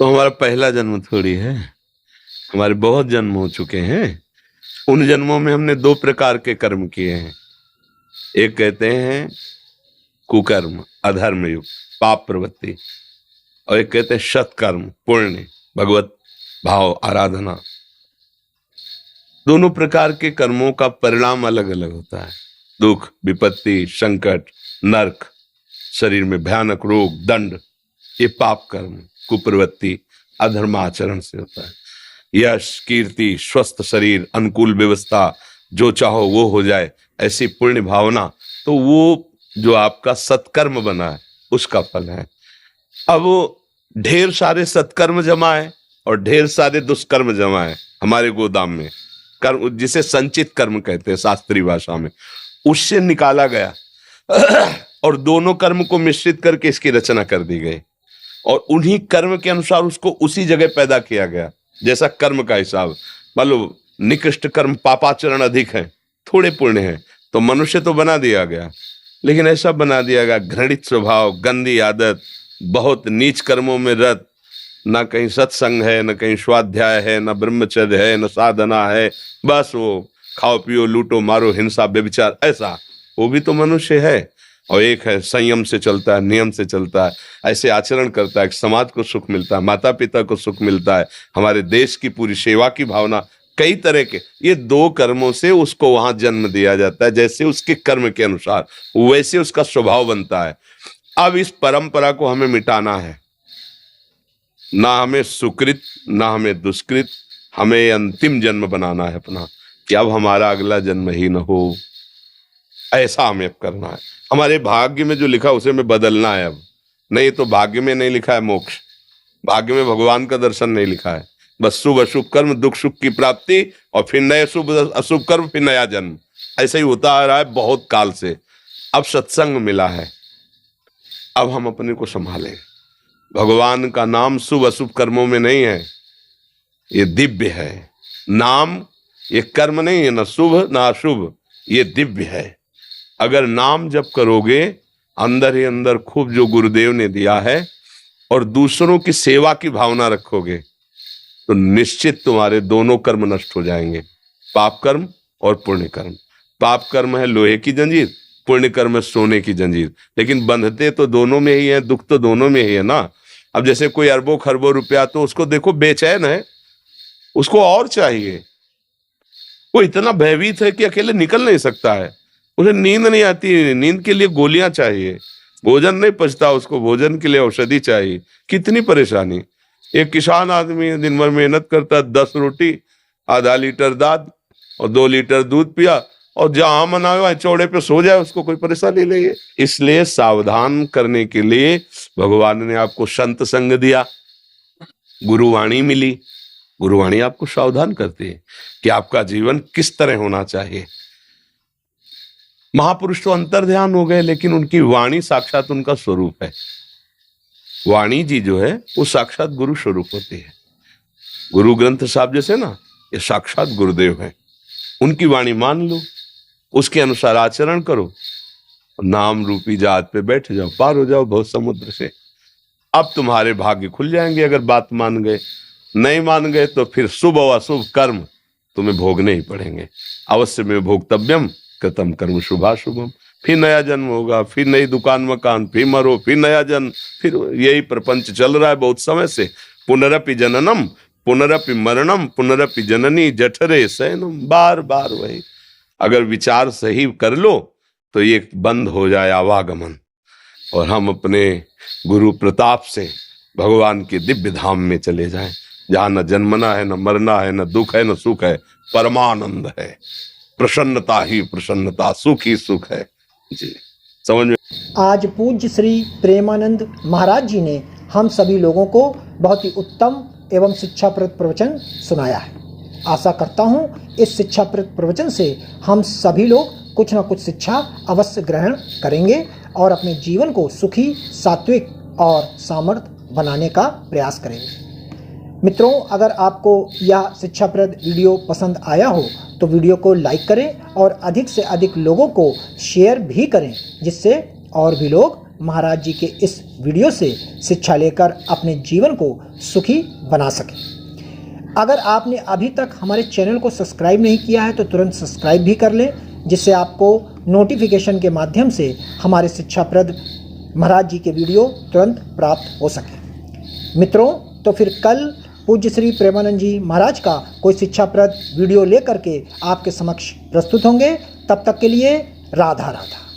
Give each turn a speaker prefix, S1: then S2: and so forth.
S1: तो हमारा पहला जन्म थोड़ी है, हमारे बहुत जन्म हो चुके हैं। उन जन्मों में हमने दो प्रकार के कर्म किए हैं। एक कहते हैं कुकर्म, अधर्म युक्त पाप प्रवृत्ति, और एक कहते हैं सत्कर्म, पुण्य, भगवत भाव, आराधना। दोनों प्रकार के कर्मों का परिणाम अलग अलग होता है। दुख, विपत्ति, संकट, नरक, शरीर में भयानक रोग, दंड, ये पाप कर्म, कुप्रवृत्ति, अधर्माचरण से होता है। यश, कीर्ति, स्वस्थ शरीर, अनुकूल व्यवस्था, जो चाहो वो हो जाए, ऐसी पुण्य भावना, तो वो जो आपका सत्कर्म बना है उसका फल है। अब ढेर सारे सत्कर्म जमा है और ढेर सारे दुष्कर्म जमा है हमारे गोदाम में। कर्म, जिसे संचित कर्म कहते हैं शास्त्रीय भाषा में, उससे निकाला गया और दोनों कर्म को मिश्रित करके इसकी रचना कर दी गई और उन्हीं कर्म के अनुसार उसको उसी जगह पैदा किया गया। जैसा कर्म का हिसाब, मान लो निकृष्ट कर्म पापाचरण अधिक है, थोड़े पुण्य है, तो मनुष्य तो बना दिया गया, लेकिन ऐसा बना दिया गया घृणित स्वभाव, गंदी आदत, बहुत नीच कर्मों में रत, ना कहीं सत्संग है, न कहीं स्वाध्याय है, न ब्रह्मचर्य है, न साधना है, बस वो खाओ पियो लूटो मारो, हिंसा व्यभिचार, ऐसा वो भी तो मनुष्य है। और एक है संयम से चलता है, नियम से चलता है, ऐसे आचरण करता है कि समाज को सुख मिलता है, माता पिता को सुख मिलता है, हमारे देश की पूरी सेवा की भावना, कई तरह के। ये दो कर्मों से उसको वहां जन्म दिया जाता है, जैसे उसके कर्म के अनुसार वैसे उसका स्वभाव बनता है। अब इस परंपरा को हमें मिटाना है, ना हमें सुकृत ना हमें दुष्कृत, हमें अंतिम जन्म बनाना है अपना, कि अब हमारा अगला जन्म ही न हो, ऐसा हमें अब करना है। हमारे भाग्य में जो लिखा उसे में बदलना है अब। नहीं तो भाग्य में नहीं लिखा है मोक्ष, भाग्य में भगवान का दर्शन नहीं लिखा है, बस शुभ अशुभ कर्म, दुख सुख की प्राप्ति, और फिर नए शुभ अशुभ कर्म, फिर नया जन्म, ऐसा ही होता आ रहा है बहुत काल से। अब सत्संग मिला है, अब हम अपने को संभालें। भगवान का नाम शुभ अशुभ कर्मों में नहीं है, ये दिव्य है नाम, ये कर्म नहीं है, ना शुभ ना अशुभ, ये दिव्य है। अगर नाम जप करोगे अंदर ही अंदर खूब जो गुरुदेव ने दिया है और दूसरों की सेवा की भावना रखोगे, तो निश्चित तुम्हारे दोनों कर्म नष्ट हो जाएंगे, पाप कर्म और पुण्य कर्म। पाप कर्म है लोहे की जंजीर, पुण्य कर्म है सोने की जंजीर, लेकिन बंधते तो दोनों में ही है, दुख तो दोनों में ही है ना। अब जैसे कोई अरबों खरबों रुपया, तो उसको देखो बेचैन है, उसको और चाहिए, वो इतना भयभीत है कि अकेले निकल नहीं सकता है, उसे नींद नहीं आती, नींद के लिए गोलियां चाहिए, भोजन नहीं पचता उसको, भोजन के लिए औषधि चाहिए, कितनी परेशानी। एक किसान आदमी दिन भर मेहनत करता है, 10 रोटी, आधा लीटर दाद और 2 लीटर दूध पिया, और जहां मना हुआ चौड़े पे सो जाए, उसको कोई परेशानी नहीं है। इसलिए सावधान करने के लिए भगवान ने आपको संत संग दिया, गुरुवाणी मिली। गुरुवाणी आपको सावधान करती है कि आपका जीवन किस तरह होना चाहिए। महापुरुष तो अंतर्ध्यान हो गए, लेकिन उनकी वाणी साक्षात उनका स्वरूप है। वाणी जी जो है वो साक्षात गुरु स्वरूप होती है। गुरु ग्रंथ साहब जैसे ना, ये साक्षात गुरुदेव है। उनकी वाणी मान लो, उसके अनुसार आचरण करो, नाम रूपी जहाज पे बैठ जाओ, पार हो जाओ बहुत समुद्र से। अब तुम्हारे भाग्य खुल जाएंगे अगर बात मान गए। नहीं मान गए तो फिर शुभ और अशुभ कर्म तुम्हें भोगने ही पड़ेंगे। अवश्य में भोक्तव्यम कृतम कर्म शुभाशुभम। फिर नया जन्म होगा, फिर नई दुकान मकान, फिर मरो, फिर नया जन्म, फिर यही प्रपंच चल रहा है बहुत समय से। पुनरपि जननम पुनरपि मरणम पुनरपि जननी जठरे शयनम, बार बार वही। अगर विचार सही कर लो तो ये बंद हो जाए आवागमन, और हम अपने गुरु प्रताप से भगवान के दिव्य धाम में चले जाएं, जहाँ न जन्मना है, न मरना है, न दुख है, न सुख है, परमानंद है, प्रसन्नता ही प्रसन्नता, सुख ही सुख है जी। समझ में?
S2: आज पूज्य श्री प्रेमानंद महाराज जी ने हम सभी लोगों को बहुत ही उत्तम एवं शिक्षाप्रद प्रवचन सुनाया है। आशा करता हूँ इस शिक्षाप्रद प्रवचन से हम सभी लोग कुछ न कुछ शिक्षा अवश्य ग्रहण करेंगे और अपने जीवन को सुखी, सात्विक और सामर्थ्य बनाने का प्रयास करेंगे। मित्रों, अगर आपको यह शिक्षाप्रद वीडियो पसंद आया हो तो वीडियो को लाइक करें और अधिक से अधिक लोगों को शेयर भी करें, जिससे और भी लोग महाराज जी के इस वीडियो से शिक्षा लेकर अपने जीवन को सुखी बना सकें। अगर आपने अभी तक हमारे चैनल को सब्सक्राइब नहीं किया है तो तुरंत सब्सक्राइब भी कर लें, जिससे आपको नोटिफिकेशन के माध्यम से हमारे शिक्षाप्रद महाराज जी के वीडियो तुरंत प्राप्त हो सके। मित्रों, तो फिर कल पूज्य श्री प्रेमानंद जी महाराज का कोई शिक्षाप्रद वीडियो लेकर के आपके समक्ष प्रस्तुत होंगे। तब तक के लिए राधा राधा।